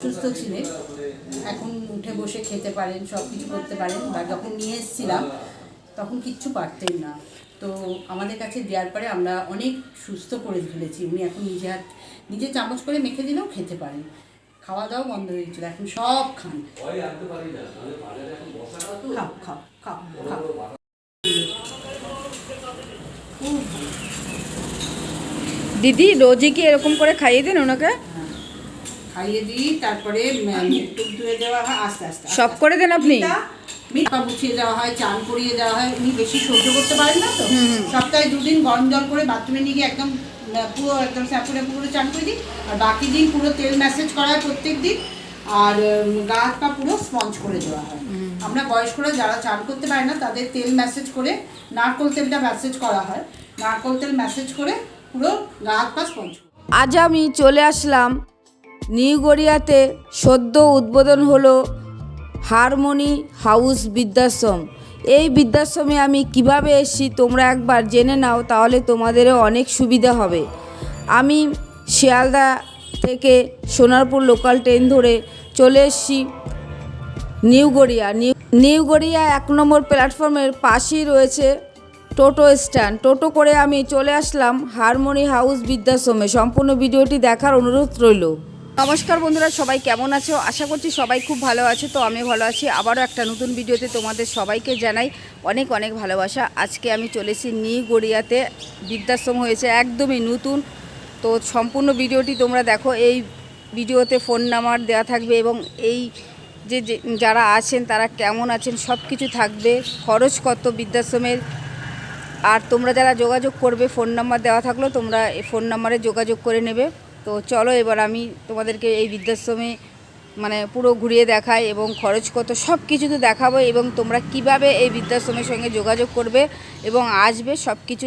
সুস্থ ছিলেন, এখন উঠে বসে খেতে পারেন, সব কিছু করতে পারেন। বা যখন নিয়ে এসেছিলাম তখন কিচ্ছু পারতেন না, তো আমাদের কাছে দেওয়ার পরে আমরা অনেক সুস্থ করে তুলেছি। উনি এখন নিজে চামচ করে মেখে দিলেও খেতে পারেন। খাওয়া দাওয়া বন্ধ হয়ে গেছিলো, এখন সব খান। খাও খাও খাও খাও। দিদি রোজই কি এরকম করে খাইয়ে দেন ওনাকে? খাইয়ে দিই, তারপরে টুক ধুয়ে দেওয়া হয় আস্তে আস্তে। সব করে দেন আপনি? মিঠা মুছিয়ে দেওয়া হয়, চান করিয়ে দেওয়া হয়। উনি বেশি সহ্য করতে পারেন না, তো সপ্তাহে 2 দিন গরম জল করে বাথরুমে নিয়ে গিয়ে একদম পুরো একদম স্যাপুরে পুরো চান করে দিই। আর বাকি দিন পুরো তেল ম্যাসেজ করা হয় প্রত্যেক দিন, আর গা হাত পা পুরো স্পঞ্জ করে দেওয়া হয়। আমরা বয়স্করা যারা চান করতে পারে না তাদের তেল ম্যাসেজ করে, নারকোল তেলটা ম্যাসেজ করা হয়, নারকোল তেল ম্যাসেজ করে পুরো গা হাত পা স্পঞ্জ। আজ আমি চলে আসলাম নিউ গড়িয়াতে। সদ্য উদ্বোধন হলো হারমোনি হাউস বৃদ্ধাশ্রম। এই বৃদ্ধাশ্রমে আমি কিভাবে এসেছি তোমরা একবার জেনে নাও, তাহলে তোমাদেরও অনেক সুবিধা হবে। আমি শিয়ালদা থেকে সোনারপুর লোকাল ট্রেন ধরে চলে এসেছি নিউ গড়িয়া। নিউ গড়িয়া 1 নম্বর প্ল্যাটফর্মের পাশেই রয়েছে টোটো স্ট্যান্ড। টোটো করে আমি চলে আসলাম হারমোনি হাউস বৃদ্ধাশ্রমে। সম্পূর্ণ ভিডিওটি দেখার অনুরোধ রইল। নমস্কার বন্ধুরা, সবাই কেমন আছো? আশা করছি সবাই খুব ভালো আছে। তো আমি ভালো আছি। আবারও একটা নতুন ভিডিওতে তোমাদের সবাইকে জানাই অনেক অনেক ভালোবাসা। আজকে আমি চলে এসেছি নিউ গড়িয়াতে, বৃদ্ধাশ্রম হয়েছে একদমই নতুন। তো সম্পূর্ণ ভিডিওটি তোমরা দেখো। এই ভিডিওতে ফোন নাম্বার দেওয়া থাকবে এবং এই যে যারা আছেন তারা কেমন আছেন সব কিছু থাকবে, খরচ কত বৃদ্ধাশ্রমের। আর তোমরা যারা যোগাযোগ করবে, ফোন নাম্বার দেওয়া থাকলেও তোমরা এই ফোন নাম্বারে যোগাযোগ করে নেবে। তো চলো এবার আমি তোমাদেরকে এই বৃদ্ধাশ্রমে পুরো ঘুরিয়ে দেখাই এবং খরচ কত সব কিছু তো দেখাবো, এবং তোমরা কিভাবে এই বৃদ্ধাশ্রমের সঙ্গে যোগাযোগ করবে এবং আসবে সব কিছু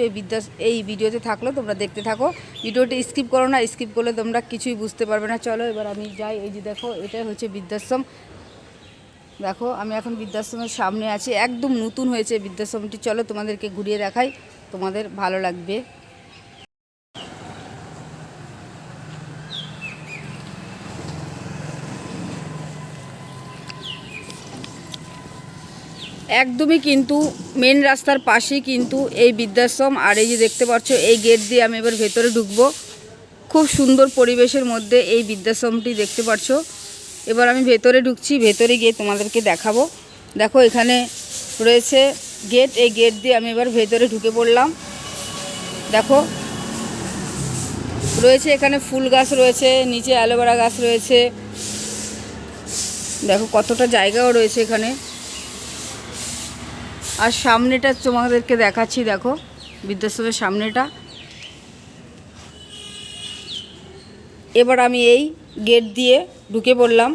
এই ভিডিওতে থাকলো। তোমরা দেখতে থাকো, ভিডিওটি স্কিপ করো না, স্কিপ করলে তোমরা কিছুই বুঝতে পারবে না। চলো এবার আমি যাই। এই যে দেখো, এটাই হচ্ছে বৃদ্ধাশ্রম। দেখো আমি এখন বৃদ্ধাশ্রমের সামনে আছি, একদম নতুন হয়েছে বৃদ্ধাশ্রমটি। চলো তোমাদেরকে ঘুরিয়ে দেখাই, তোমাদের ভালো লাগবে। একদমই কিন্তু মেন রাস্তার পাশেই কিন্তু এই বৃদ্ধাশ্রম। আর এই যে দেখতে পাচ্ছ, এই গেট দিয়ে আমি এবার ভেতরে ঢুকবো। খুব সুন্দর পরিবেশের মধ্যে এই বৃদ্ধাশ্রমটি দেখতে পাচ্ছ। এবার আমি ভেতরে ঢুকছি, ভেতরে গিয়ে তোমাদেরকে দেখাবো। দেখো এখানে রয়েছে গেট, এই গেট দিয়ে আমি এবার ভেতরে ঢুকে পড়লাম। দেখো রয়েছে এখানে ফুল গাছ রয়েছে, নিচে অ্যালোভেরা গাছ রয়েছে। দেখো কতটা জায়গাও রয়েছে এখানে। আর সামনেটা তোমাদেরকে দেখাচ্ছি, দেখো বৃদ্ধাশ্রমের সামনেটা। এবার আমি এই গেট দিয়ে ঢুকে পড়লাম।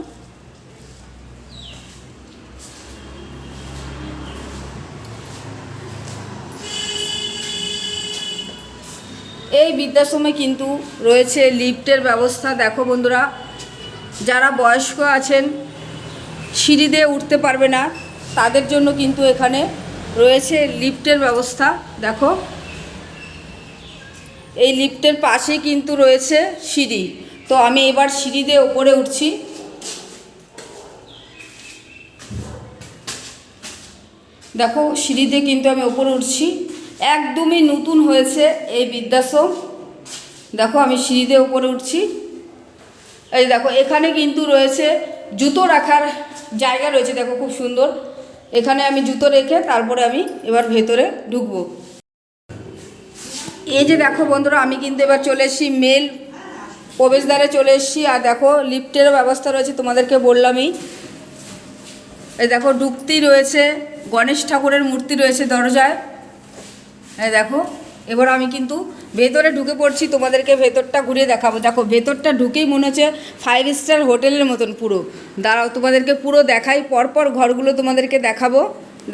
এই বৃদ্ধাশ্রমে কিন্তু রয়েছে লিফটের ব্যবস্থা। দেখো বন্ধুরা, যারা বয়স্ক আছেন, সিঁড়ি দিয়ে উঠতে পারবে না, তাদের জন্য কিন্তু এখানে রয়েছে লিফটের ব্যবস্থা। দেখো এই লিফটের পাশে কিন্তু রয়েছে সিঁড়ি। তো আমি এবার সিঁড়ি দিয়ে উপরে উঠছি। দেখো সিঁড়ি দিয়ে কিন্তু আমি উপরে উঠছি। একদমই নতুন হয়েছে এই বৃদ্ধাশ্রম। দেখো আমি সিঁড়ি দিয়ে উপরে উঠছি। এই দেখো এখানে কিন্তু রয়েছে জুতো রাখার জায়গা রয়েছে। দেখো খুব সুন্দর, এখানে আমি জুতো রেখে তারপরে আমি এবার ভেতরে ঢুকবো। এই যে দেখো বন্ধুরা, আমি কিন্তু এবার চলে এসেছি মেল প্রবেশদ্বারে চলে এসেছি। আর দেখো লিফটেরও ব্যবস্থা রয়েছে, তোমাদেরকে বললামই। এই দেখো ঢুকতেই রয়েছে গণেশ ঠাকুরের মূর্তি রয়েছে দরজায়। এই দেখো এবার আমি কিন্তু ভেতরে ঢুকে পড়ছি, তোমাদেরকে ভেতরটা ঘুরিয়ে দেখাবো। দেখো ভেতরটা ঢুকেই মনে হচ্ছে 5 স্টার হোটেলের মতন পুরো। দাঁড়াও তোমাদেরকে পুরো দেখাই, পরপর ঘরগুলো তোমাদেরকে দেখাবো।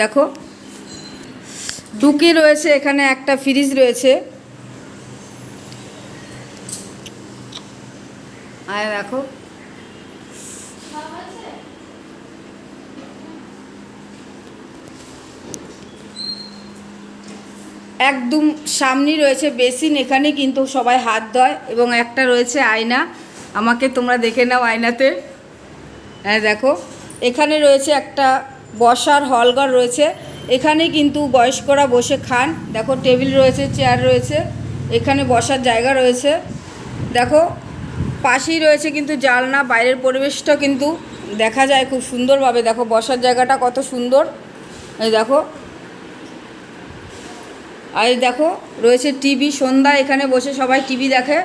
দেখো ঢুকে রয়েছে এখানে একটা ফ্রিজ রয়েছে। আর দেখো একদম সামনেই রয়েছে বেসিন, এখানে কিন্তু সবাই হাত ধোয় এবং একটা রয়েছে আয়না। আমাকে তোমরা দেখে নাও আয়নাতে। হ্যাঁ দেখো, এখানে রয়েছে একটা বসার হলঘর রয়েছে, এখানে কিন্তু বয়স্করা বসে খান। দেখো টেবিল রয়েছে, চেয়ার রয়েছে, এখানে বসার জায়গা রয়েছে। দেখো পাশেই রয়েছে কিন্তু জানলা, বাইরের পরিবেশটা কিন্তু দেখা যায় খুব সুন্দরভাবে। দেখো বসার জায়গাটা কত সুন্দর, এই দেখো। আর এই দেখো রয়েছে টিভি, সন্ধ্যা এখানে বসে সবাই টিভি দেখে।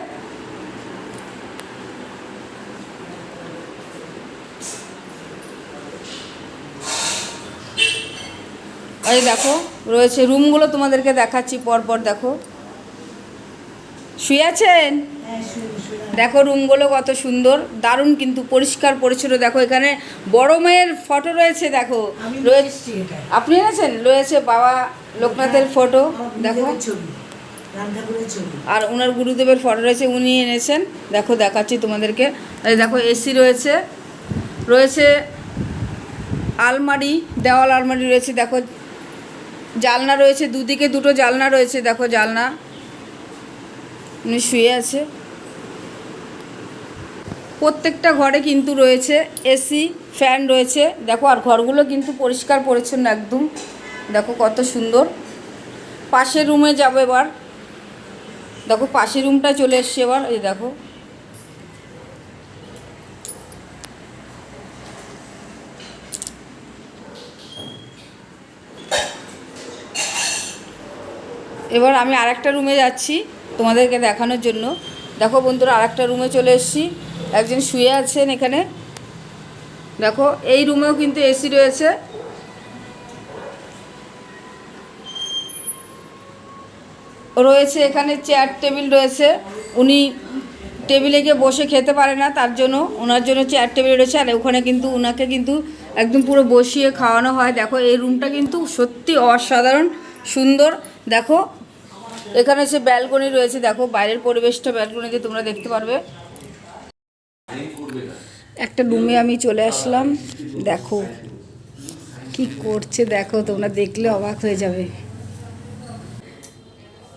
এই দেখো রয়েছে রুমগুলো, তোমাদেরকে দেখাচ্ছি পরপর। দেখো শুয়ে আছেন, দেখো রুমগুলো কত সুন্দর, দারুণ কিন্তু পরিষ্কার পরিচ্ছন্ন। দেখো এখানে বড় মেয়ের ফটো রয়েছে, দেখো রয়েছে, আপনি এনেছেন, রয়েছে বাবা লোকনাথের ফটো, দেখো আর ওনার গুরুদেবের ফটো রয়েছে, উনি এনেছেন। দেখো দেখাচ্ছি তোমাদেরকে। এই দেখো এসি রয়েছে, রয়েছে আলমারি, দেওয়াল আলমারি রয়েছে। দেখো জানলা রয়েছে, দুদিকে দুটো জানলা রয়েছে। দেখো জানলা, উনি শুয়ে আছে। প্রত্যেকটা ঘরে কিন্তু রয়েছে এসি, ফ্যান রয়েছে। দেখো আর ঘরগুলো কিন্তু পরিষ্কার পরিচ্ছন্ন একদম। দেখো কত সুন্দর। পাশের রুমে যাবো এবার। দেখো পাশের রুমটা চলে এসছে এবার, এই দেখো। এবার আমি আরেকটা রুমে যাচ্ছি তোমাদেরকে দেখানোর জন্য। দেখো বন্ধুরা, আরেকটা রুমে চলে এসেছি, একজন শুয়ে আছেন এখানে। দেখো এই রুমেও কিন্তু এসি রয়েছে। রয়েছে এখানে চেয়ার টেবিল রয়েছে, উনি টেবিলে গিয়ে বসে খেতে পারে না, তার জন্য ওনার জন্য চেয়ার টেবিল রয়েছে। আর ওখানে কিন্তু ওনাকে কিন্তু একদম পুরো বসিয়ে খাওয়ানো হয়। দেখো এই রুমটা কিন্তু সত্যি অসাধারণ সুন্দর। দেখো এখানে হচ্ছে ব্যালকনি রয়েছে, দেখো বাইরের পরিবেশটা ব্যালকনিতে তোমরা দেখতে পারবে। একটা রুমে আমি চলে আসলাম, দেখো কি করছে, দেখো তোমরা দেখলে অবাক হয়ে যাবে।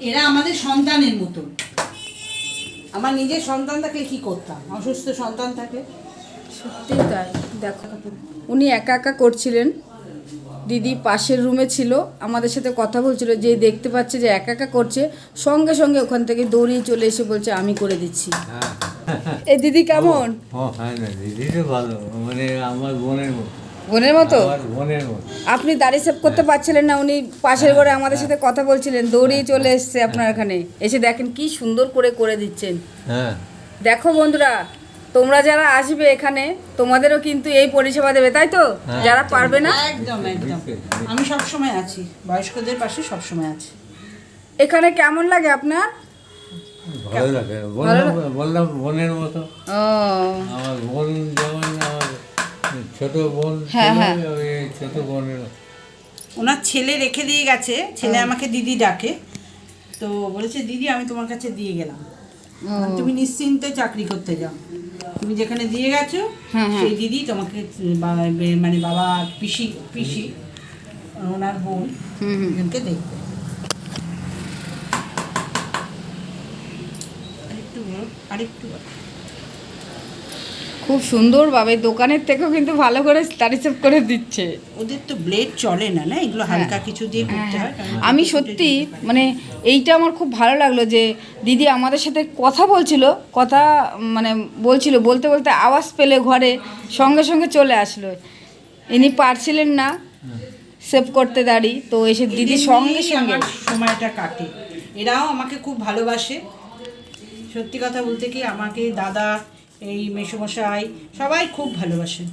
এরা আমাদের সন্তানের মতন। আমার নিজের সন্তান থাকে কি করতাম, অসুস্থ সন্তান থাকে। সত্যি তাই। দেখো উনি একা একা করছিলেন, দিদি পাশের রুমে ছিল, আমাদের সাথে কথা বলছিল, যে দেখতে পাচ্ছে যে একা একা করছে, সঙ্গে সঙ্গে ওখান থেকে দৌড়িয়ে চলে এসে বলছে আমি করে দিচ্ছি। এই দিদি কেমন? হ্যাঁ না, দিদি তো ভালো, মানে আমার বোনের মতো। বোনের মতো? বোনের মতো। আপনি দাড়ি সেভ করতে পারছিলেন না, উনি পাশের ঘরে আমাদের সাথে কথা বলছিলেন, দৌড়িয়ে চলে এসছে আপনার এখানে, এসে দেখেন কি সুন্দর করে করে দিচ্ছেন। হ্যাঁ দেখো বন্ধুরা, তোমরা যারা আসবে এখানে তোমাদেরও কিন্তু এই পরিষেবা দেবে, তাই তো? যারা পারবে না, একদম একদম, আমি সব সময় আছি, বয়স্কদের পাশে সব সময় আছি। এখানে কেমন লাগে আপনার? ভালো লাগে, বললাম বোনের মতো। ও আমার বোন যেমন, আমার ছোট বোন, হ্যাঁ, হ্যাঁ। ওই ছোট বোনের। ওনার ছেলে রেখে দিয়ে গেছে, ছেলে আমাকে দিদি ডাকে, তো বলেছে দিদি আমি তোমার কাছে দিয়ে গেলাম, তুমি নিশ্চিন্তে চাকরি করতে যাও, তুমি যেখানে দিয়ে গেছো সেই দিদি তোমাকে মানে বাবা পিসি পিসি ওনার বোন দুজনকে দেখবে। আরেকটু খুব সুন্দরভাবে দোকানের থেকেও কিন্তু ভালো করে দাড়ি সেভ করে দিচ্ছে। ওদের তো ব্লেড চলে না, না এগুলো হালকা কিছু দিয়ে করতে হয়। আমি সত্যি মানে এইটা আমার খুব ভালো লাগলো যে দিদি আমাদের সাথে কথা বলছিল, কথা মানে বলছিল, বলতে বলতে আওয়াজ পেলে ঘরে সঙ্গে সঙ্গে চলে আসলো। ইনি পারছিলেন না সেভ করতে দাড়ি, তো এসে দিদি সঙ্গে সঙ্গে সময়টা কাটে। এরাও আমাকে খুব ভালোবাসে, সত্যি কথা বলতে কি আমাকে দাদা, এই মেসোমশাই সবাই খুব ভালোবাসে।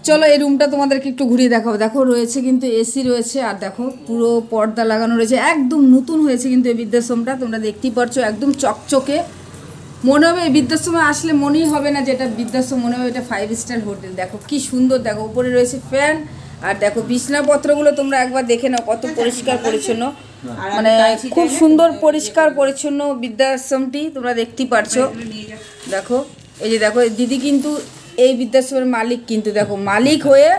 চলো এই রুমটা তোমাদেরকে একটু ঘুরিয়ে দেখাবো। দেখো রয়েছে কিন্তু এসি রয়েছে, আর দেখো পুরো পর্দা লাগানো রয়েছে, একদম নতুন হয়েছে কিন্তু এই বৃদ্ধাশ্রমটা, তোমরা দেখতেই পারছো একদম চকচকে। মনে হবে এই বৃদ্ধাশ্রমে আসলে মনেই হবে না যে এটা বৃদ্ধাশ্রম, মনে হবে এটা 5 স্টার হোটেল। দেখো কি সুন্দর, দেখো উপরে রয়েছে ফ্যান, আর দেখো বিছনাপত্রগুলো তোমরা একবার দেখে নাও কত পরিষ্কার পরিচ্ছন্ন, মানে খুব সুন্দর পরিষ্কার পরিচ্ছন্ন বৃদ্ধাশ্রমটি তোমরা দেখতেই পারছো। দেখো এই যে দেখো দিদি কিন্তু এই বৃদ্ধাশ্রমের মালিক, কিন্তু দেখো মালিক হয়ে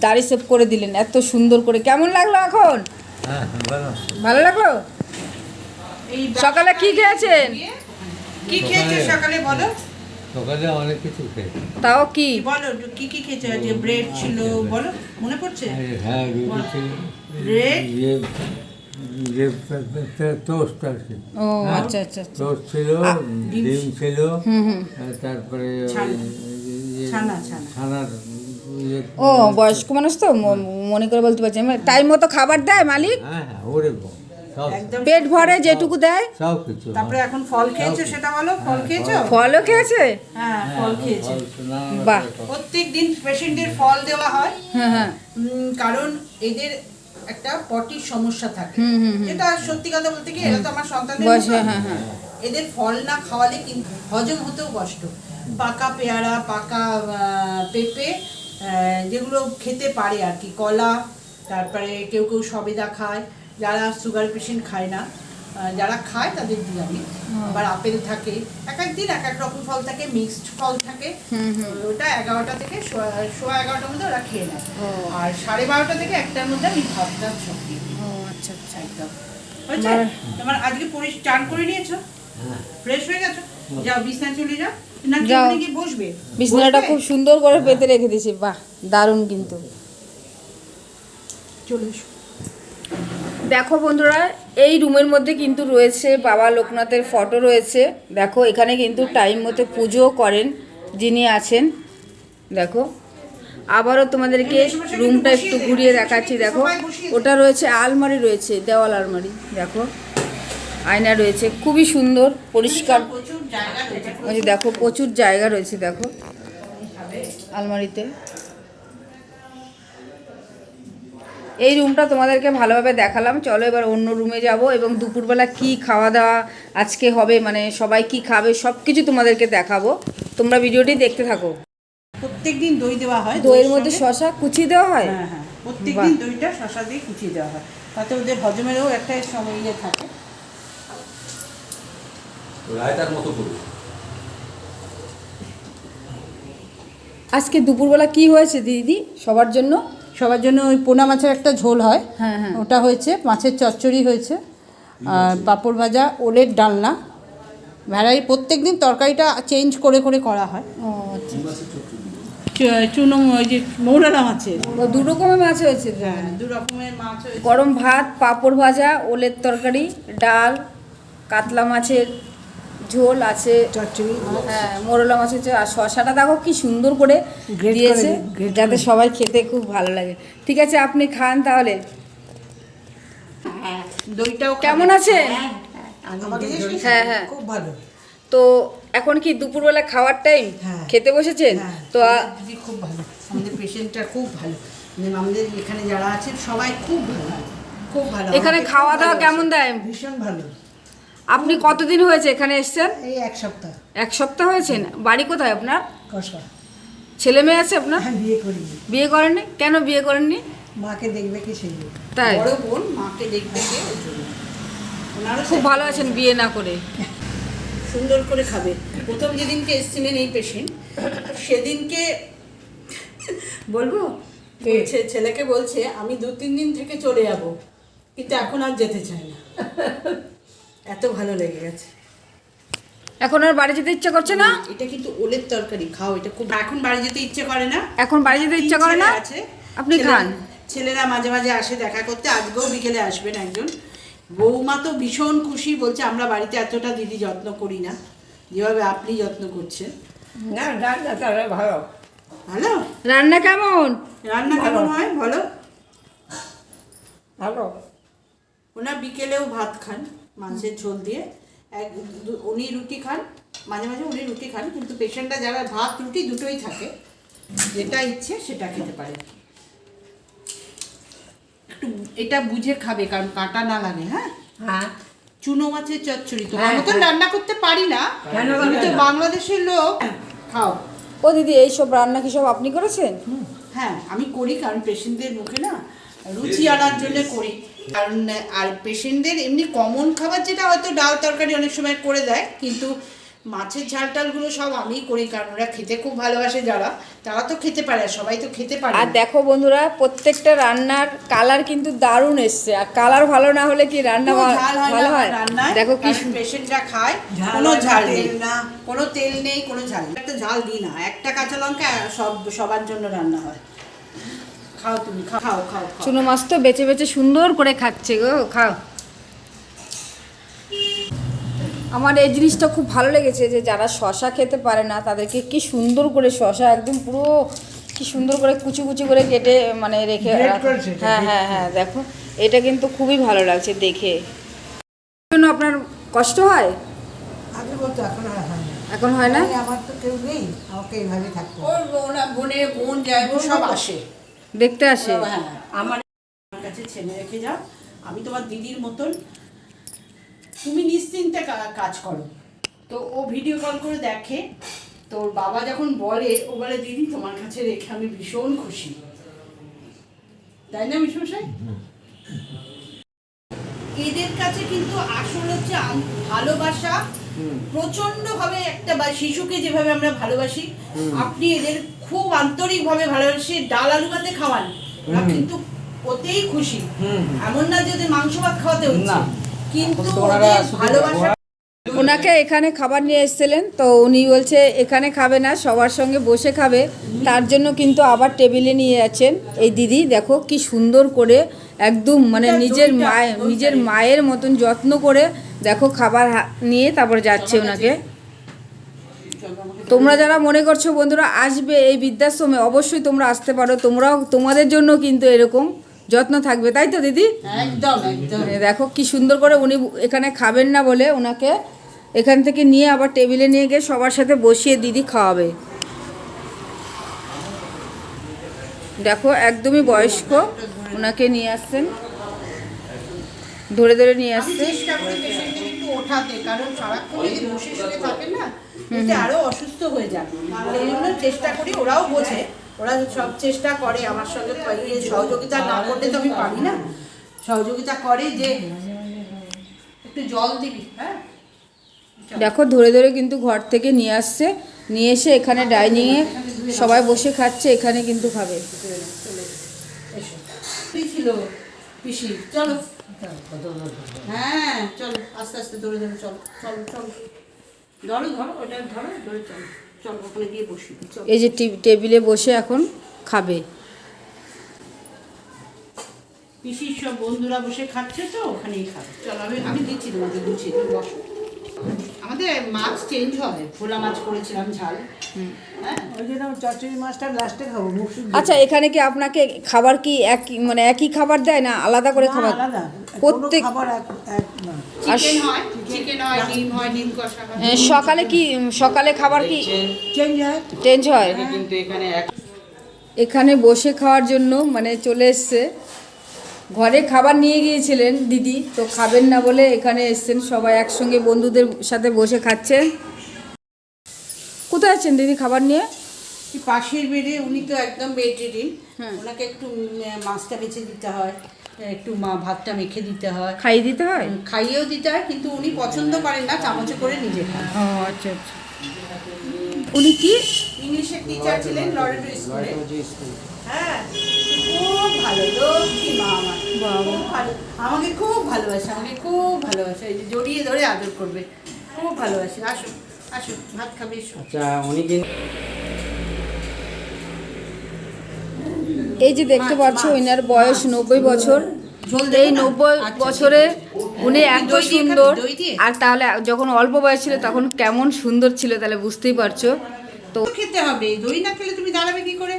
দাড়ি সেভ করে দিলেন এত সুন্দর করে। কেমন লাগলো এখন? ভালো লাগলো? সকালে কি খেয়েছেন? কি খেয়েছো সকালে বলো? সকালে অনেক কিছু খেয়ে তাও কি? বলো কি কি খেয়েছো? যে ব্রেড ছিল বলো, মনে পড়ছে? হ্যাঁ রুটি ছিল, ব্রেড, টোস্ট আর কি, ও আচ্ছা আচ্ছা আচ্ছা। টোস্ট ছিল, ডিম ছিল, তারপরে ওই ছানা ছানা ছানার ইয়ে, ও বয়স্ক মানুষ তো মনে করে বলতে পারছি। টাইম মতো খাবার দেয় মালিক? হ্যাঁ হ্যাঁ ওরে বাবা, সব একদম। পেট ভরে যেটুকু দেয়? সব কিছু। তারপরে এখন ফল খেয়েছো সেটা বলো, ফল খেয়েছো? ফলও খেয়েছে? হ্যাঁ ফল খেয়েছে। বাহ। প্রত্যেক দিন পেশেন্টদের ফল দেওয়া হয়, হ্যাঁ হ্যাঁ। কারণ এদের একটা পটির সমস্যা থাকে, এটা সত্যি কথা বলতে কি, এরা তো আমার সন্তানদের বয়স, মতো। হ্যাঁ হ্যাঁ। এদের ফল না খাওয়ালে কিন্তু হজম হতেও কষ্ট। পাকা পেয়ারা, পাকা পেঁপে, যেগুলো খেতে পারে আর কি, কলা, তারপরে কেউ কেউ সবেদা খায়, যারা সুগার পেশেন্ট খায় না, যারা খায় তাদের দিই আমি। আবার আপেল থাকে, এক এক দিন এক এক রকম ফল থাকে, মিক্সড ফল থাকে। ওটা 11টা থেকে সোয়া 11টার মধ্যে ওরা খেয়ে নেয়, আর 12:30 থেকে 1টার মধ্যে আমি ভাতটা ছড়িয়ে দিই। ও আচ্ছা আচ্ছা। একদম হয়েছে। তোমার আজকে চান করে নিয়েছো, ফ্রেশ হয়ে গেছো, যাও বিছানা চলে যাও, না কি যাও। ওখানে গিয়ে বসবে? বিছানাটা বসবে? খুব সুন্দর করে পেতে রেখে দিয়েছি, বাহ দারুণ কিন্তু। চলে এসো। দেখো বন্ধুরা, এই রুমের মধ্যে কিন্তু রয়েছে বাবা লোকনাথের ফটো রয়েছে। দেখো এখানে কিন্তু টাইম মতো পুজোও করেন যিনি আছেন। দেখো আবারও তোমাদেরকে রুমটা একটু ঘুরিয়ে দেখাচ্ছি। দেখো ওটা রয়েছে আলমারি, রয়েছে দেওয়াল আলমারি। দেখো আয়না রয়েছে, খুবই সুন্দর পরিষ্কার। প্রচুর জায়গা রয়েছে। ওই যে দেখো প্রচুর জায়গা রয়েছে দেখো আলমারিতে। এই রুমটা তোমাদেরকে ভালোভাবে দেখালাম। চলো এবার অন্য রুমে যাব, এবং দুপুরবেলা কি খাওয়া দাওয়া আজকে হবে, মানে সবাই কি খাবে সব কিছু তোমাদেরকে দেখাবো। তোমরা ভিডিওটি দেখতে থাকো। প্রত্যেকদিন দই দেওয়া হয়, দইয়ের মধ্যে সঙ্গে। শশা কুচি দেওয়া হয়? হ্যাঁ হ্যাঁ, প্রত্যেকদিন দইটা শশা দিয়ে কুচিয়ে দেওয়া হয়, তাতে ওদের হজমেরও একটা সময় ইয়ে থাকে। রায়তার মতো করুন। আজকে দুপুরবেলা কি হয়েছে দিদি সবার জন্য? সবার জন্য ওই পোনা মাছের একটা ঝোল হয়, হ্যাঁ হ্যাঁ। ওটা হয়েছে, মাছের চচ্চড়ি হয়েছে, আর পাঁপড় ভাজা, ওলের ডালনা, প্রত্যেক দিন তরকারিটা চেঞ্জ করে করে করা হয়। ও আচ্ছা। চুনো, ওই যে মৌরালা মাছের, ও দু রকমের মাছ হয়েছে। হ্যাঁ 2 রকমের মাছ হয়েছে। গরম ভাত, পাঁপড় ভাজা, ওলের তরকারি, ডাল, কাতলা মাছের ঝোল আছে, চচ্চড়ি, হ্যাঁ মোরলা মাছের আর শশাটা দেখো কি সুন্দর করে দিয়েছে, যাতে সবাই খেতে খুব ভালো লাগে। ঠিক আছে আপনি খান তাহলে। হ্যাঁ দইটাও কেমন আছেন? হ্যাঁ হ্যাঁ। খুব ভালো। তো এখন কি দুপুরবেলা খাওয়ার টাইম, হ্যাঁ। খেতে বসেছেন? হ্যাঁ, তো আমাদের দিদি খুব ভালো, আমাদের পেশেন্টটা খুব ভালো, মানে আমাদের এখানে যারা আছেন সবাই খুব ভালো, খুব ভালো। এখানে আমাকে খাওয়া খুব দাওয়া ভালোবাসে। কেমন দেয়? ভীষণ ভালো। আপনি কতদিন হয়েছে এখানে এসেছেন? এই 1 সপ্তাহ। 1 সপ্তাহ হয়েছেন। বাড়ি কোথায় আপনার? কসবা। ছেলে মেয়ে আছে আপনার? হ্যাঁ, বিয়ে করিনি। বিয়ে করেননি? কেন বিয়ে করেননি? মাকে দেখবে কি সেই জন্য। তাই? বড় বোন মাকে দেখবে কে ওই জন্য। ওনারও খুব ভালো আছেন বিয়ে না করে। সুন্দর করে খাবে। প্রথম যেদিনকে এসেছিলেন এই পেশেন্ট, সেদিনকে বলবো ছেলেকে বলছে আমি 2-3 দিন থেকে চলে যাব, কিন্তু এখন আর যেতে চায় না, এত ভালো লেগে গেছে। এখন আর বাড়ি যেতে ইচ্ছা করছে না? এটা কিন্তু ওলের তরকারি, খাও এটা খুব। এখন বাড়ি যেতে ইচ্ছে করে না, এখন বাড়ি যেতে ইচ্ছা করে না? ছেলে আছে, আপনি ছেলে- খান। ছেলেরা মাঝে মাঝে আসে দেখা করতে, আজকেও বিকেলে আসবেন একজন। বৌমা তো ভীষণ খুশি, বলছে আমরা বাড়িতে এতটা দিদি যত্ন করি না যেভাবে আপনি যত্ন করছেন। না রান্না তারা ভালো ভালো রান্না কেমন? রান্না কেমন হয় বলো? ভালো ওনার বিকেলেও ভাত খান মাংসের ঝোল দিয়ে, উনি রুটি খান, মাঝে মাঝে উনি রুটি খান, কিন্তু পেশেন্টরা যারা ভাত রুটি দুটোই থাকে, যেটা ইচ্ছে সেটা খেতে পারে। একটু এটা বুঝে খাবে, কারণ কাঁটা না লাগে। হ্যাঁ, হ্যাঁ চুনো মাছের চচ্চড়ি তোমার হ্যাঁ, মতন হ্যাঁ। রান্না করতে পারি না, কেন আমি তো পারবে না? বাংলাদেশের লোক। খাও। ও দিদি এইসব রান্না কি সব আপনি করেছেন? হ্যাঁ আমি করি, কারণ পেশেন্টদের মুখে না রুচি আনার জন্য করি। কারণ আর পেশেন্টদের এমনি কমন খাবার যেটা হয়তো ডাল তরকারি অনেক সময় করে দেয়, কিন্তু মাছের ঝাল টালগুলো সব আমিই করি, কারণ ওরা খেতে খুব ভালোবাসে, যারা তারা তো খেতে পারে, আর সবাই তো খেতে পারে আর না। দেখো বন্ধুরা, প্রত্যেকটা রান্নার কালার কিন্তু দারুণ এসছে, আর কালার ভালো না হলে কি রান্না কোনো ঝাল হয় ভালো না হয়? রান্নায়, দেখো কি কারণ পেশেন্টরা খায়, ঝাল কোনো হয় না, ঝাল নেই, তেল না। কোনো তেল নেই, কোনো ঝাল নেই। একটা ঝাল দিই না, একটা কাঁচা লঙ্কা সবার জন্য রান্না হয়। খাও তুমি, খাও খাও খাও খাও। চুনো মাছ তো বেছে বেছে সুন্দর করে খাচ্ছে গো, খাও। আমার এই জিনিসটা খুব ভালো লেগেছে যে যারা শশা খেতে পারে না তাদেরকে কি সুন্দর করে শশা একদম পুরো কি সুন্দর করে কুচি কুচি করে কেটে মানে রেখে Grate করেছে এটা, হ্যাঁ grate হ্যাঁ হ্যাঁ, দেখো এটা কিন্তু খুবই ভালো লাগছে দেখে। জন্য আপনার কষ্ট হয়? আগে বলতো, এখন আর হয় না। এখন হয় না? আমার তো কেউ নেই, আমাকে এইভাবে থাকতে হয়। ওর ওরা বোন যায় সব আসে, দেখতে আসে? হ্যাঁ আমার কাছে ছেলে রেখে যাও, আমি তোমার দিদির মতন, তুমি নিশ্চিন্তে কাজ করো। তো ও ভিডিও কল করে দেখে, তো ওর বাবা যখন বলে, ও বলে দিদি তোমার কাছে রেখে আমি ভীষণ খুশি, তাই না বিশ্বমশাই? এদের কাছে কিন্তু আসল হচ্ছে ভালোবাসা প্রচন্ড ভাবে, একটা শিশুকে যেভাবে আমরা ভালোবাসি, আপনি এদের খুব আন্তরিক ভাবে ভালোবাসি, ডাল আলু ভাতে খাওয়ান, ওরা কিন্তু ওতেই খুশি। এমন না যে ওদের মাংস ভাত খাওয়াতে হচ্ছে, কিন্তু ওদের ভালোবাসা। ওনাকে এখানে খাবার নিয়ে এসেছিলেন, তো উনি বলছে এখানে খাবে না, সবার সঙ্গে বসে খাবে, তার জন্য কিন্তু আবার টেবিলে নিয়ে যাচ্ছেন। এই দিদি দেখো কি সুন্দর করে একদম মানে নিজের মায়ের মতন যত্ন করে দেখো খাবার নিয়ে তারপর যাচ্ছে ওনাকে। তোমরা যারা মনে করছো বন্ধুরা আসবে এই বৃদ্ধাশ্রমে, অবশ্যই তোমরা আসতে পারো, তোমাদের জন্য কিন্তু এরকম যত্ন থাকবে, তাই তো দিদি? একদম একদম। দেখো কি সুন্দর করে উনি এখানে খাবেন না বলে ওনাকে এখান থেকে নিয়ে আবার টেবিলে নিয়ে গিয়ে সবার সাথে বসিয়ে দিদি খাওয়াবে। দেখো একদমই বয়স্ক, ওনাকে নিয়ে আসছেন, ধরে ধরে নিয়ে আমি আসছে। চেষ্টা করি পেশেন্টকে একটু ওঠাতে, কারণ সারাক্ষণ যদি বসে শুয়ে থাকেন না, এতে আরো অসুস্থ হয়ে যায়। সেই জন্য চেষ্টা করি, ওরাও বোঝে, ওরা সব চেষ্টা করে আমার সঙ্গে সহযোগিতা না করলে তো আমি পারি না, সহযোগিতা করে যে একটু জল দিবি। হ্যাঁ দেখো ধরে ধরে কিন্তু ঘর থেকে নিয়ে আসছে, নিয়ে এসে এখানে ডাইনিংয়ে সবাই বসে খাচ্ছে, এখানে কিন্তু খাবে। এসো ছিল পিসি, চলো হ্যাঁ চলো আস্তে আস্তে ধরে ধরে চলো চলো চলো, ধরো ধরো ওটা ধরো ধরে চলো চলো, ওখানে গিয়ে বসি চলো। এই যে টেবিলে বসে এখন খাবে। পিসির সব বন্ধুরা বসে খাচ্ছে, তো ওখানেই খাবে। চলো আমি দিচ্ছি তোমাকে, বুঝছি তুমি বসো। আমাদের মাছ চেঞ্জ হয়, ভোলা মাছ করেছিলাম ঝাল, হ্যাঁ ওই জন্য আমি চচ্চড়ি মাছটা লাস্টে খাবো, মুখ শুদ্ধ। আচ্ছা এখানে কি আপনাকে খাবার কি একই মানে একই খাবার দেয় না আলাদা করে খাবার? আলাদা প্রত্যেক খাবার এক না। চিকেন হয়, চিকেন হয়, ডিম হয়, ডিম কষা হয়। সকালে খাবার কি চেঞ্জ হয়। চেঞ্জ হয়? কিন্তু এখানে এখানে বসে খাওয়ার জন্য মানে চলে এসছে, ঘরে খাবার নিয়ে গিয়েছিলেন দিদি, তো খাবেন না বলে এখানে এসছেন, সবাই একসঙ্গে বন্ধুদের সাথে বসে খাচ্ছেন। কোথায় আছেন দিদি খাবার নিয়ে? পাশের বেডে, উনি তো একদম বেড রেডি, ওনাকে একটু মাছটা বেছে দিতে হয়, একটু ভাতটা মেখে দিতে হয়, খাইয়ে দিতে হয়? খাইয়েও দিতে হয়, কিন্তু উনি পছন্দ করেন না, চামচে করে নিজে খান। ও আচ্ছা আচ্ছা। উনি কি ইংলিশের টিচার ছিলেন লরেটো স্কুলে। হ্যাঁ খুব ভালো, লক্ষ্মী মা আমার, খুব ভালো, আমাকে খুব ভালোবাসে, আমাকে খুব ভালোবাসে, এই যে জড়িয়ে ধরে আদর করবে, খুব ভালোবাসে। আসো আসো ভাত খাবে, এসো। আচ্ছা উনি কিন্তু এই যে দেখতে পাচ্ছ ওনার বয়স 90 বছর, এই 90 বছরে উনি এত দই দিয়ে সুন্দর। খাবি? দই দিয়ে? আর তাহলে যখন অল্প বয়স ছিল তখন কেমন সুন্দর ছিল তাহলে বুঝতেই পারছো। তো খেতে হবে, দই না খেলে তুমি দাঁড়াবে কি করে?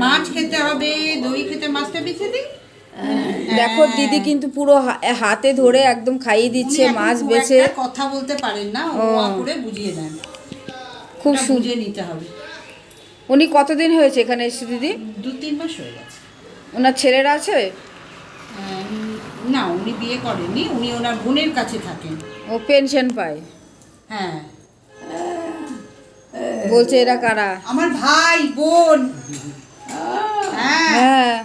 মাছ খেতে হবে, দই খেতে মাছটা বেছে দিই। দেখো দিদি কিন্তু পুরো হাতে ধরে একদম খাইয়ে দিচ্ছে, উনি এখন মাছ খুব বেছে। একটা কথা বলতে পারেন না, ও করে বুঝিয়ে দেন, খুব ওটা বুঝিয়ে নিতে হবে। উনি কতদিন হয়েছে এখানে এসে দিদি? 2-3 মাস হয়ে গেছে। ওনার ছেলেরা আছে? না উনি বিয়ে করেননি, উনি ওনার বোনের কাছে থাকেন। ও পেনশন পায়? হ্যাঁ বলছে এরা কারা? আমার ভাই বোন। হ্যাঁ হ্যাঁ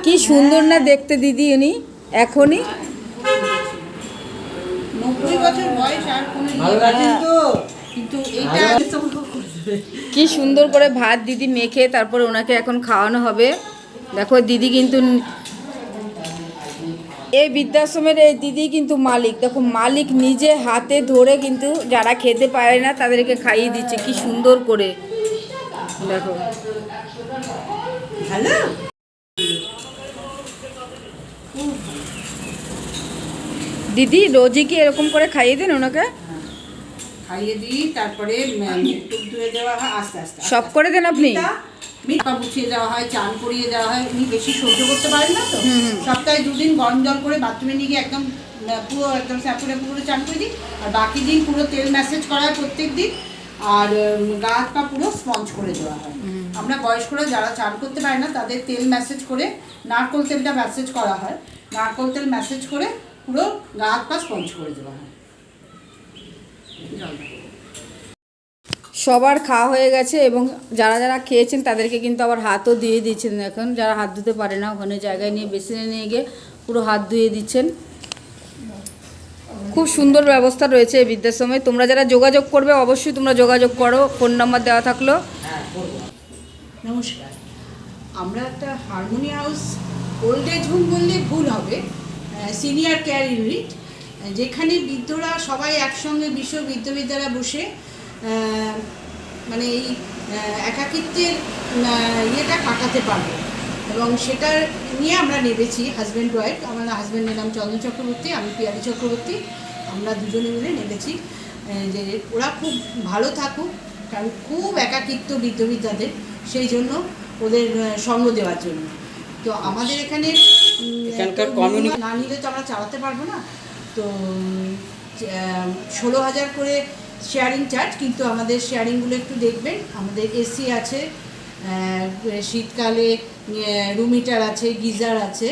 কি সুন্দর না দেখতে দিদি উনি এখনই। 90 90 বছর বয়স আর কোনো ভালো লাগছে তো কিন্তু এইটা কি সুন্দর করে ভাত দিদি মেখে তারপরে ওনাকে এখন খাওয়ানো হবে। দেখো দিদি কিন্তু এই বৃদ্ধাশ্রমের এই দিদি কিন্তু মালিক, দেখো মালিক নিজে হাতে ধরে কিন্তু যারা খেতে পারে না তাদেরকে খাইয়ে দিচ্ছে কি সুন্দর করে। দেখো ভালো দিদি রোজই কি এরকম করে খাইয়ে দেন ওনাকে? খাইয়ে দিই, তারপরে মুখ ধুয়ে দেওয়া হয় আস্তে আস্তে সব করে দেন আপনি? মিঠা বুঝিয়ে দেওয়া হয়, চান করিয়ে দেওয়া হয়। উনি বেশি সহ্য করতে পারেন না তো, সপ্তাহে 2 দিন গরম জল করে বাথরুমে নিয়ে গিয়ে একদম পুরো একদম স্যাপুরে পুরো চান করে দিই। আর বাকি দিন পুরো তেল ম্যাসেজ করা হয় প্রত্যেক দিন, আর গা হাত পা পুরো স্পঞ্জ করে দেওয়া হয়। আমরা বয়স্করা যারা চান করতে পারে না তাদের তেল ম্যাসেজ করে, নারকোল তেলটা ম্যাসেজ করা হয়, নারকোল তেল ম্যাসেজ করে পুরো গা হাত পা স্পঞ্জ করে দেওয়া হয়। সবার খাওয়া হয়ে গেছে এবং যারা যারা খেয়েছেন তাদেরকে কিন্তু আবার হাতও দিয়ে দিচ্ছেন। এখন যারা হাত ধুতে পারে না ওখানে জায়গায় নিয়ে বেসিনে নিয়ে গিয়ে পুরো হাত ধুয়ে দিচ্ছেন। খুব সুন্দর ব্যবস্থা রয়েছে এই বৃদ্ধাশ্রমে। তোমরা যারা যোগাযোগ করবে অবশ্যই তোমরা যোগাযোগ করো, ফোন নাম্বার দেওয়া থাকলো। নমস্কার, আমরা একটা harmony house old age home বললে ভুল হবে, সিনিয়র কেয়ার ইউনিট, যেখানে বৃদ্ধরা সবাই একসঙ্গে বৃদ্ধরা বসে মানে এই একাকিত্বের ইয়েটা কাটাতে পারবে, এবং সেটা নিয়ে আমরা নেমেছি হাজব্যান্ড ওয়াইফ। আমার হাজব্যান্ডের নাম চন্দন চক্রবর্তী, আমি পিয়ালি চক্রবর্তী। আমরা দুজনে মিলে নেমেছি যে ওরা খুব ভালো থাকুক, কারণ খুব একাকিত্ব বৃদ্ধদের, সেই জন্য ওদের সঙ্গ দেওয়ার জন্য। তো আমাদের এখানে না নিলে তো আমরা চালাতে পারবো না। তো 16,000 করে শেয়ারিং চার্জ, কিন্তু আমাদের শেয়ারিংগুলো একটু দেখবেন। আমাদের এসি আছে, শীতকালে রুম হিটার আছে, গিজার আছে,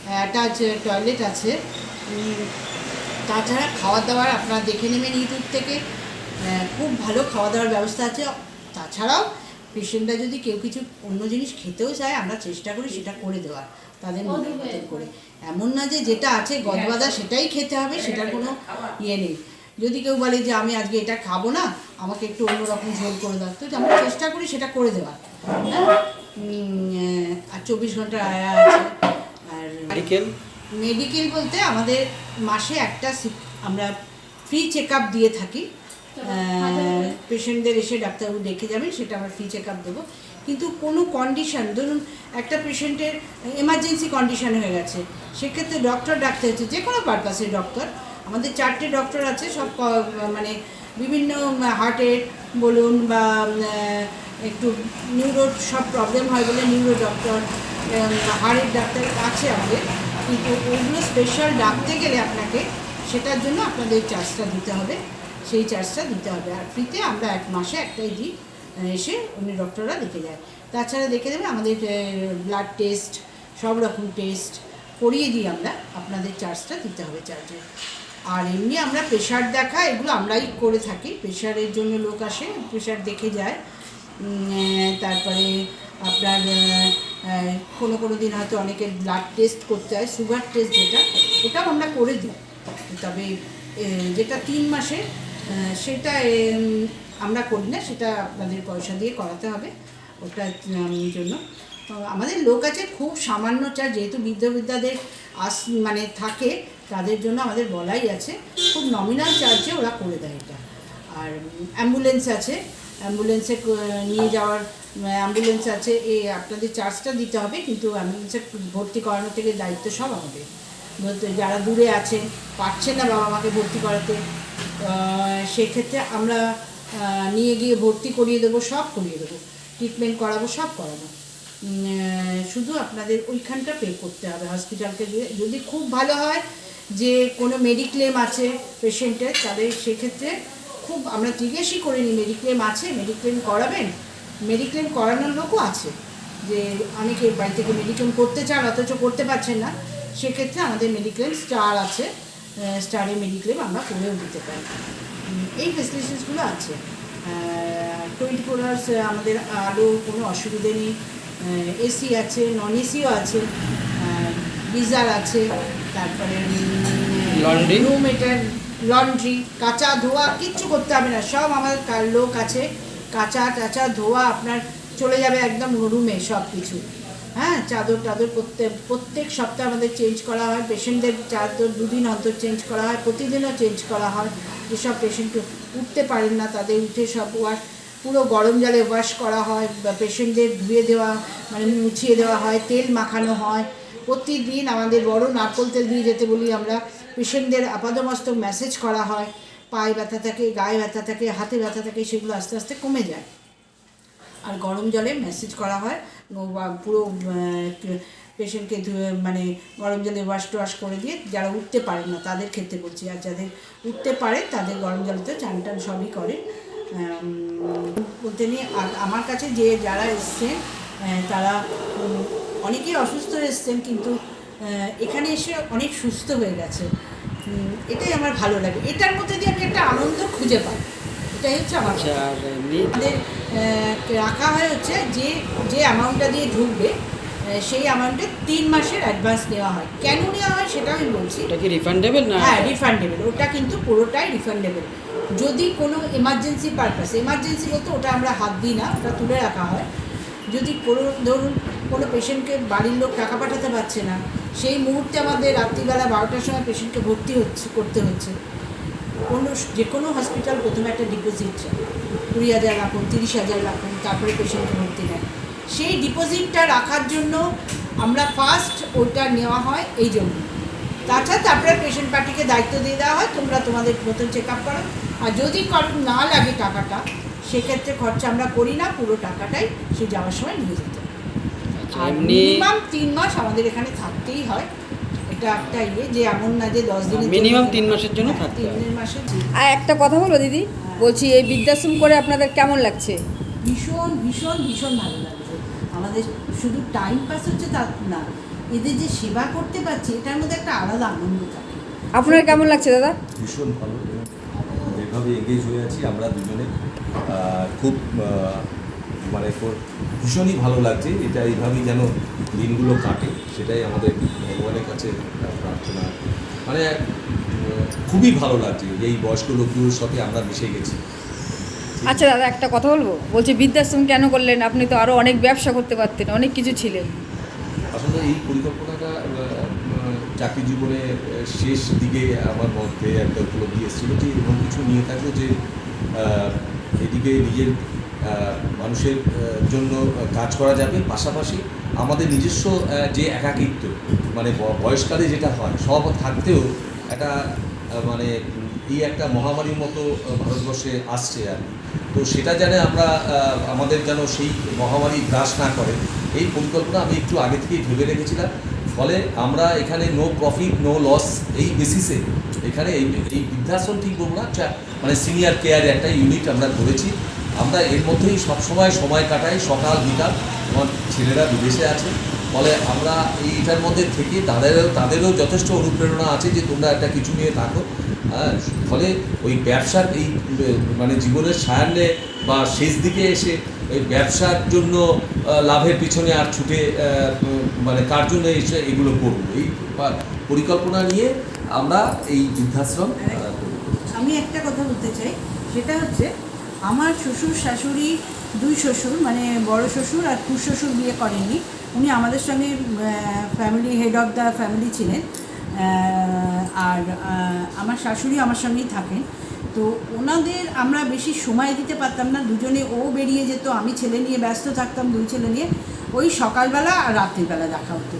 অ্যাটাচ টয়লেট আছে। তাছাড়া খাওয়া দাওয়ার আপনারা দেখে নেবেন ইউটিউব থেকে, খুব ভালো খাওয়া দাওয়ার ব্যবস্থা আছে। তাছাড়াও পেশেন্টরা যদি কেউ কিছু অন্য জিনিস খেতেও চায়, আমরা চেষ্টা করি সেটা করে দেওয়ার তাদের মনের মতন করে। এমন না যে যেটা আছে গদবাদা সেটাই খেতে হবে, সেটার কোনো ইয়ে নেই। যদি কেউ বলে যে আমি আজকে এটা খাবো না, আমাকে একটু অন্যরকম ঝোল করে দাও, তো আমরা চেষ্টা করি সেটা করে দেওয়ার। আর 24 ঘন্টা আয়া আছে। আর মেডিকেল বলতে আমাদের মাসে একটা আমরা ফ্রি চেক আপ দিয়ে থাকি। পেশেন্টদের এসে ডাক্তারবাবু দেখে যাবেন, সেটা আমরা ফ্রি চেক আপ দেবো। কিন্তু কোনো কন্ডিশন, ধরুন একটা পেশেন্টের এমার্জেন্সি কন্ডিশন হয়ে গেছে, সেক্ষেত্রে ডক্টর ডাকতে হচ্ছে, যে কোনো পারপাসের ডক্টর। আমাদের 4টে ডক্টর আছে, সব মানে বিভিন্ন হার্টের বলুন বা একটু নিউরো সব প্রবলেম হয় বলে নিউরো ডক্টর, হাড়ের ডাক্তার আছে আমাদের। কিন্তু ওইগুলো স্পেশাল ডাকতে গেলে আপনাকে সেটার জন্য আপনাদের চার্জটা দিতে হবে, সেই চার্জটা দিতে হবে। আর ফ্রিতে আমরা 1 মাসে একটাই দিই, এসে উনি ডক্টররা দেখে যায়। তাছাড়া দেখে দেবে আমাদের ব্লাড টেস্ট, সব রকম টেস্ট করিয়ে দিই আমরা, আপনাদের চার্জটা দিতে হবে চার্জে। আর এমনি আমরা প্রেশার দেখা এগুলো আমরাই করে থাকি, প্রেশারের জন্য লোক আসে, প্রেশার দেখে যায়। তারপরে আপনার কোনো দিন হয়তো অনেকের ব্লাড টেস্ট করতে হয়, সুগার টেস্ট যেটা, ওটাও আমরা করে দিই। তবে যেটা 3 মাসে সেটা আমরা করি না, সেটা আপনাদের পয়সা দিয়ে করাতে হবে, ওটার জন্য। আমাদের লোক আছে, খুব সামান্য চার্জ, যেহেতু বৃদ্ধদের মানে থাকে, তাদের জন্য আমাদের বলাই আছে, খুব নমিনাল চার্জে ওরা করে দেয় এটা। আর অ্যাম্বুলেন্স আছে, অ্যাম্বুলেন্সে নিয়ে যাওয়ার অ্যাম্বুলেন্স আছে, আপনাদের চার্জটা দিতে হবে, কিন্তু অ্যাম্বুলেন্সে ভর্তি করানো থেকে দায়িত্ব সব আমাদের। যারা দূরে আছেন, পারছেন না বাবা মাকে ভর্তি করাতে, সেক্ষেত্রে আমরা নিয়ে গিয়ে ভর্তি করিয়ে দেবো, সব করিয়ে দেবো, ট্রিটমেন্ট করাবো, সব করাবো। শুধু আপনাদের ওইখানটা পে করতে হবে হসপিটালকে। যদি খুব ভালো হয় যে কোনো মেডিক্লেম আছে পেশেন্টের, তাহলে সেক্ষেত্রে খুব আমরা জিজ্ঞেসই করে নিই মেডিক্লেম আছে, মেডিক্লেম করাবেন। মেডিক্লেম করানোর লোকও আছে, যে অনেকে বাড়ি থেকে মেডিক্লেম করতে চান অথচ করতে পারছেন না, সেক্ষেত্রে আমাদের মেডিক্লেম স্টার আছে, স্টারে মেডিক্লেম আমরা করেও দিতে পারি। এই ফেসিলিটিসগুলো আছে। 24 আওয়ার্স আমাদের আরও কোনো অসুবিধে নেই। এসি আছে, নন এসিও আছে, গিজার আছে, তারপরে রুম হিটার লন্ড্রি, কাঁচা ধোয়া কিচ্ছু করতে হবে না, সব আমাদের লোক আছে, কাঁচা টাচা ধোয়া আপনার চলে যাবে একদম রুমে সব কিছু। হ্যাঁ, চাদর টাদর প্রত্যেক সপ্তাহে আমাদের চেঞ্জ করা হয়, পেশেন্টদের চাদর 2 দিন অন্তর চেঞ্জ করা হয়, প্রতিদিনও চেঞ্জ করা হয়। যেসব পেশেন্ট উঠতে পারেন না তাদের উঠে সব ওয়াশ, পুরো গরম জলে ওয়াশ করা হয়, বা পেশেন্টদের ধুয়ে দেওয়া মানে মুছিয়ে দেওয়া হয়, তেল মাখানো হয় প্রতিদিন। আমাদের বড় নারকোল তেল দিয়ে যেতে বলি আমরা। পেশেন্টদের আপাদমস্তক ম্যাসেজ করা হয়, পায়ে ব্যথা থাকে, গায়ে ব্যথা থাকে, হাতে ব্যথা থাকে, সেগুলো আস্তে আস্তে কমে যায়। আর গরম জলে ম্যাসেজ করা হয়, পুরো পেশেন্টকে মানে গরম জলে ওয়াশ করে দিয়ে, যারা উঠতে পারেন না তাদের ক্ষেত্রে বলছি, আর যাদের উঠতে পারে তাদের গরম জলেতে চান টান সবই করে বলতে নিয়ে। আর আমার কাছে যারা এসছেন তারা অনেকেই অসুস্থ এসছেন, কিন্তু এখানে এসে অনেক সুস্থ হয়ে গেছে। এটাই আমার ভালো লাগে, এটার মধ্যে দিয়ে আমি একটা আনন্দ খুঁজে পাই, এটাই হচ্ছে আমার। আমাদের রাখা হয় হচ্ছে যে অ্যামাউন্টটা দিয়ে ঢুকবে সেই অ্যামাউন্টে 3 মাসের অ্যাডভান্স নেওয়া হয়। কেন নেওয়া হয় সেটা আমি বলছি। এটা কি রিফান্ডেবল না? হ্যাঁ, রিফান্ডেবল, ওটা কিন্তু পুরোটাই রিফান্ডেবল। যদি কোনো এমার্জেন্সি পারপাস, এমার্জেন্সি বলতে ওটা আমরা হাত দিই না, ওটা তুলে রাখা হয়। যদি ধরুন কোনো পেশেন্টকে বাড়ির লোক টাকা পাঠাতে পারছে না, সেই মুহূর্তে আমাদের রাত্রিবেলা 12টার সময় পেশেন্টকে ভর্তি করতে হচ্ছে, যে কোনো হসপিটাল প্রথমে একটা ডিপোজিট চায়, 20,000 রাখুন, 30,000 রাখুন, তারপরে পেশেন্টকে ভর্তি নেয়। সেই ডিপোজিটটা রাখার জন্য আমরা ফার্স্ট ওটা নেওয়া হয় এই জন্য। তাছাড়া তারপরে পেশেন্ট পার্টিকে দায়িত্ব দিয়ে দেওয়া হয়, তোমরা তোমাদের মতন চেক আপ করো। আর যদি কারোর না লাগে টাকাটা, সেক্ষেত্রে খরচা আমরা করি না, পুরো টাকাটাই সে যাওয়ার সময় নিয়ে যেতে হয়। আর মিনিমাম 3 মাস আমাদের এখানে থাকতেই হয়। এটা একটা যে এমন না যে 10 দিনের, মিনিমাম 3 মাসের জন্য থাকতে হয়। 3 মাসের। আর একটা কথা বলো দিদি, বলছি এই বৃদ্ধাশ্রম করে আপনাদের কেমন লাগছে? ভীষণ ভীষণ ভীষণ ভালো লাগছে আমাদের। শুধু টাইম পাস হচ্ছে তা না, এদের যে সেবা করতে পারছি এটার মধ্যে একটা আলাদা আনন্দ থাকে। আপনার কেমন লাগছে দাদা? ভীষণ ভালো, যেভাবে এগেজ হয়ে আছি আমরা দুজনে, খুব মানে ভীষণই ভালো লাগছে। এটা এইভাবেই যেন দিনগুলো কাটে, সেটাই আমাদের ভগবানের কাছে প্রার্থনা। মানে খুবই ভালো লাগছে, এই বয়স্ক লোকগুলোর সাথে আমরা মিশে গেছি। আচ্ছা দাদা, একটা কথা বলবো, বলছি বৃদ্ধাশ্রম কেন করলেন? আপনি তো আরও অনেক ব্যবসা করতে পারতেন, অনেক কিছু ছিলেন। আসলে এই পরিকল্পনাটা চাকরি জীবনে শেষ দিকে আমার মধ্যে একটা উপলব্ধি এসেছিলো যে এরকম কিছু নিয়ে থাকলো যে এদিকে নিজের মানুষের জন্য কাজ করা যাবে, পাশাপাশি আমাদের নিজস্ব যে একাকিত্ব, মানে বয়সকালে যেটা হয় সব থাকতেও একটা মানে এই একটা মহামারীর মতো ভারতবর্ষে আসছে আর কি। তো সেটা যেন আমরা আমাদের যেন সেই মহামারী গ্রাস না করে, এই পরিকল্পনা আমি একটু আগে থেকেই ভেবে রেখেছিলাম। ফলে আমরা এখানে নো প্রফিট নো লস এই বেসিসে এখানে এই বৃদ্ধাশ্রম ঠিক বলবো না, মানে সিনিয়র কেয়ার একটা ইউনিট আমরা করেছি। আমরা এর মধ্যেই সবসময় সময় কাটাই, সকাল বিকাল। আমার ছেলেরা বিদেশে আছে, ফলে আমরা এইটার মধ্যে থেকে তাদেরও যথেষ্ট অনুপ্রেরণা আছে যে তোমরা একটা কিছু নিয়ে থাকো। ফলে ওই ব্যবসার এই মানে জীবনের সায়ান্নে বা শেষ দিকে এসে এই ব্যবসার জন্য লাভের পিছনে আর ছুটে মানে কার জন্য এসে এগুলো করবো, এই পরিকল্পনা নিয়ে আমরা এই বৃদ্ধাশ্রম। আমি একটা কথা বলতে চাই, সেটা হচ্ছে আমার শ্বশুর শাশুড়ি, 2 শ্বশুর, মানে বড় শ্বশুর আর শ্বশুর বিয়ে করেননি। উনি আমাদের সঙ্গে family head of the family ছিলেন। আর আমার শাশুড়ি আমার সঙ্গেই থাকেন। তো ওনাদের আমরা বেশি সময় দিতে পারতাম না, দুজনে ও বেরিয়ে যেত, আমি ছেলে নিয়ে ব্যস্ত থাকতাম, 2 ছেলে নিয়ে। ওই সকালবেলা আর রাত্রিবেলা দেখা হতো।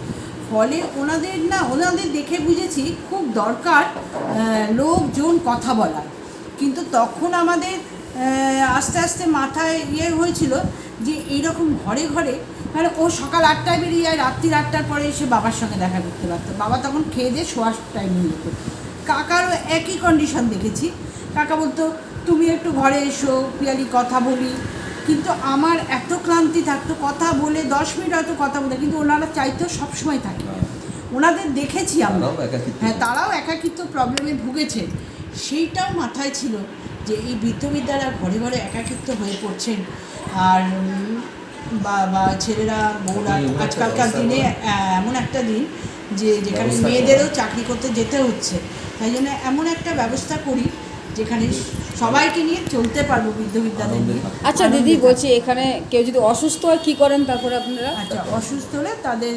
ফলে ওনাদের দেখে বুঝেছি খুব দরকার লোকজন কথা বলার। কিন্তু তখন আমাদের আস্তে আস্তে মাথায় হয়েছিল যে এইরকম ঘরে ঘরে, মানে ও সকাল 8টায় বেরিয়ে যায়, রাত্রি 8টার পরে এসে বাবার সঙ্গে দেখা করতে পারতো। বাবা তখন খেয়ে দিয়ে শোয়ার টাইম হয়ে যেত। কাকারও একই কন্ডিশন দেখেছি। কাকা বলতো তুমি একটু ঘরে এসো, পিয়ালি কথা বলি। কিন্তু আমার এত ক্লান্তি থাকতো, কথা বলে 10 মিনিট হয়তো কথা বলে, কিন্তু ওনারা চাইতো সবসময় থাকে। ওনাদের দেখেছি আমরা, হ্যাঁ, তারাও একাকিত্ব প্রবলেমে ভুগেছেন। সেইটাও মাথায় ছিল যে এই বৃদ্ধবিদ্যারা ঘরে ঘরে একাকিত্ব হয়ে পড়ছেন। আর বা ছেলেরা বউরা, আজকালকার দিনে এমন একটা দিন যেখানে মেয়েদেরও চাকরি করতে যেতে হচ্ছে। তাই জন্য এমন একটা ব্যবস্থা করি যেখানে সবাইকে নিয়ে চলতে পারবো, বৃদ্ধ বৃদ্ধাদের নিয়ে। আচ্ছা দিদি, বলছি এখানে কেউ যদি অসুস্থ হয় কি করেন তারপরে আপনারা? আচ্ছা, অসুস্থ হলে তাদের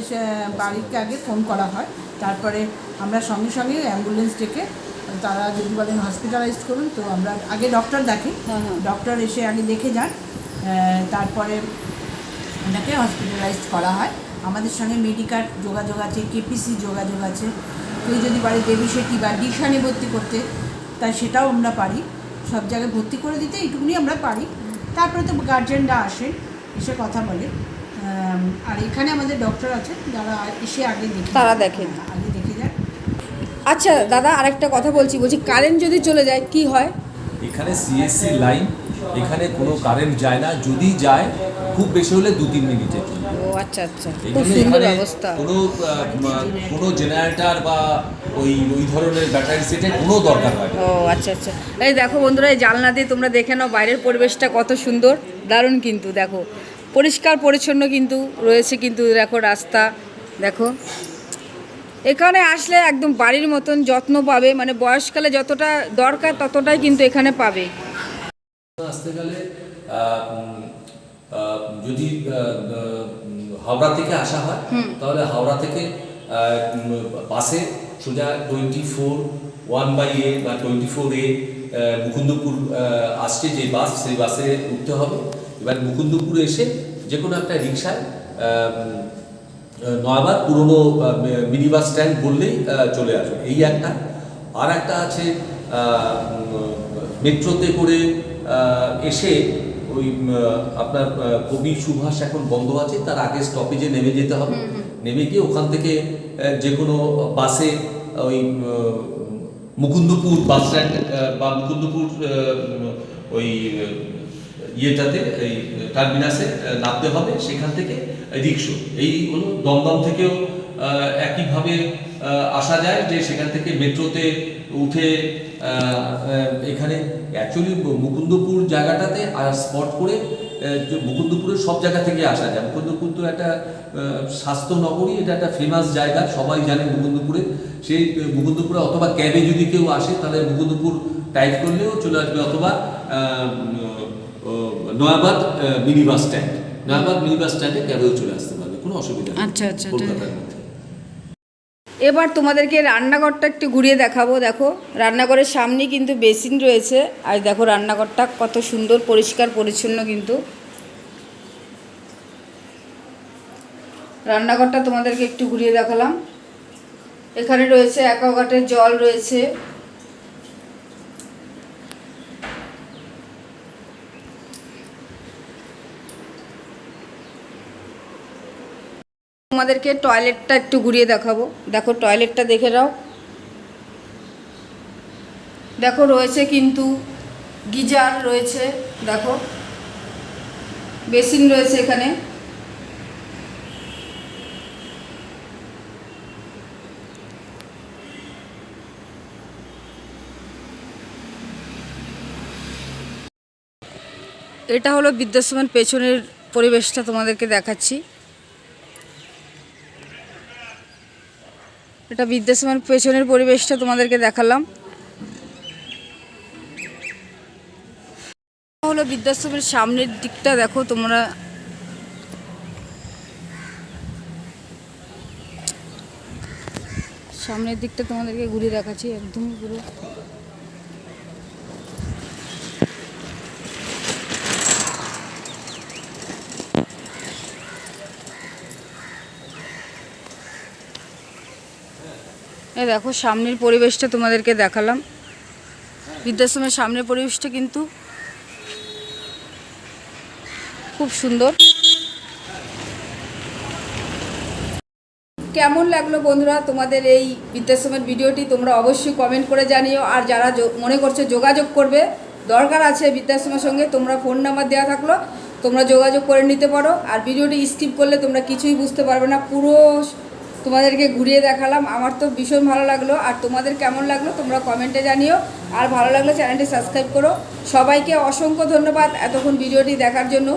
বাড়িতে আগে ফোন করা হয়, তারপরে আমরা সঙ্গে সঙ্গে অ্যাম্বুলেন্স ডেকে, তারা যদি বলেন হসপিটালাইজ করুন তো আমরা আগে ডক্টর দেখি, ডক্টর এসে আগে দেখে যান, তারপরে ওনাকে হসপিটালাইজ করা হয়। আমাদের সঙ্গে মেডিকার যোগাযোগ আছে, কেপিসি যোগাযোগ আছে, কেউ যদি পারে দেবী সেটি বা ডিশানে ভর্তি করতে, তাই সেটাও আমরা পারি, সব জায়গায় ভর্তি করে দিতে এইটুকুনি আমরা পারি। তারপরে তো গার্জেনরা আসেন, এসে কথা বলে, আর এখানে আমাদের ডক্টর আছেন যারা এসে আগে দেখে, তারা দেখেন। আগে দেখে যান। আচ্ছা দাদা, আরেকটা কথা বলছি কারেন্ট যদি চলে যায় কি হয়? এখানে সিএসসি লাইন, এখানে কোনো কারেন্ট যায় না, যদি যায় খুব বেশি হলে 2-3 মিনিটের জন্য। ও আচ্ছা আচ্ছা, খুব এখানে সুন্দর ব্যবস্থা। কোনো জেনারেটর বা ওই ধরনের ব্যাটারি সেটের কোনো দরকার হয় না। ও আচ্ছা আচ্ছা, এই দেখো বন্ধুরা, এই জানলা দিয়ে তোমরা দেখে নাও বাইরের পরিবেশটা কত সুন্দর, দারুণ কিন্তু। দেখো পরিষ্কার পরিচ্ছন্ন কিন্তু রয়েছে, কিন্তু দেখো রাস্তা, দেখো এখানে আসলে একদম বাড়ির মতন যত্ন পাবে, মানে বয়সকালে যতটা দরকার ততটাই কিন্তু এখানে পাবে। আসতে গেলে যদি হাওড়া থেকে আসা হয় তাহলে হাওড়া থেকে বাসে সোজা 24(1/A) বা 24A মুকুন্দপুর আসছে যে বাস, সেই বাসে উঠতে হবে। এবার মুকুন্দপুরে এসে যে কোনো একটা রিক্সায় নয়াবাদ পুরনো মিনি বাস স্ট্যান্ড বললেই চলে আসবে, এই একটা। আর একটা আছে মেট্রোতে করে এসে ওই আপনার কবি সুভাষ এখন বন্ধ আছে, তার আগে স্টপেজে নেমে যেতে হবে, নেমে গিয়ে ওখান থেকে যে কোনো বাসে ওই মুকুন্দপুর বাস স্ট্যান্ড বা মুকুন্দপুর ওই ইয়েটাতে, এই টার্মিনাসে নামতে হবে, সেখান থেকে রিক্সা। এই হলো দমদম থেকেও একইভাবে আসা যায়, যে সেখান থেকে মেট্রোতে উঠে এখানে অ্যাকচুয়ালি মুকুন্দপুর জায়গাটাতে স্পট করে মুকুন্দপুরের সব জায়গা থেকে আসা যায়। মুকুন্দপুর তো একটা স্বাস্থ্য নগরী, এটা একটা ফেমাস জায়গা, সবাই জানে মুকুন্দপুরে। সেই মুকুন্দপুরে অথবা ক্যাবে যদি কেউ আসে তাহলে মুকুন্দপুর টাইপ করলেও চলে আসবে, অথবা Nayabad mini bus stand, Nayabad mini bus স্ট্যান্ডে ক্যাবেও চলে আসতে পারবে, কোনো অসুবিধা নেই। আচ্ছা আচ্ছা, কলকাতার মধ্যে। এবার তোমাদেরকে রান্নাঘরটা একটু ঘুরিয়ে দেখাবো। দেখো রান্নাঘরের সামনে কিন্তু বেসিন রয়েছে, আর দেখো রান্নাঘরটা কত সুন্দর পরিষ্কার পরিচ্ছন্ন। কিন্তু রান্নাঘরটা তোমাদেরকে একটু ঘুরিয়ে দেখালাম। এখানে রয়েছে অ্যাকোয়াগার্ডের জল রয়েছে, তোমাদেরকে টয়লেটটা একটু ঘুরিয়ে দেখাবো। দেখো টয়লেটটা দেখে নাও, দেখো রয়েছে কিন্তু গিজার রয়েছে, দেখো বেসিন রয়েছে এখানে। এটা হলো বৃদ্ধাশ্রমের পেছনের পরিবেশটা তোমাদেরকে দেখাচ্ছি। এটা বৃদ্ধাশ্রমের পেছনের পরিবেশটা তোমাদেরকে দেখালাম। হলো বৃদ্ধাশ্রমের সামনের দিকটা, দেখো তোমরা সামনের দিকটা তোমাদেরকে ঘুরিয়ে দেখাচ্ছি একদমই পুরো। এই দেখো সামনের পরিবেশটা তোমাদেরকে দেখালাম। বৃদ্ধাশ্রমের সামনের পরিবেশটা কিন্তু খুব সুন্দর। কেমন লাগলো বন্ধুরা তোমাদের এই বৃদ্ধাশ্রমের ভিডিওটি? তোমরা অবশ্যই কমেন্ট করে জানিও। আর যারা মনে করছো যোগাযোগ করবে, দরকার আছে বৃদ্ধাশ্রমের সঙ্গে, তোমরা ফোন নাম্বার দেওয়া থাকলো, তোমরা যোগাযোগ করে নিতে পারো। আর ভিডিওটি স্কিপ করলে তোমরা কিছুই বুঝতে পারবে না, পুরো তোমাদেরকে ঘুরিয়ে দেখালাম। আমার তো ভীষণ ভালো লাগলো। আর তোমাদের কেমন লাগলো তোমরা কমেন্টে জানিও। আর ভালো লাগলে চ্যানেলটি সাবস্ক্রাইব করো। সবাইকে অসংখ্য ধন্যবাদ এতক্ষণ ভিডিওটি দেখার জন্য।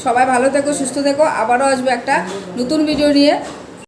সবাই ভালো থেকো, সুস্থ থেকো। আবারও আসবে একটা নতুন ভিডিও নিয়ে।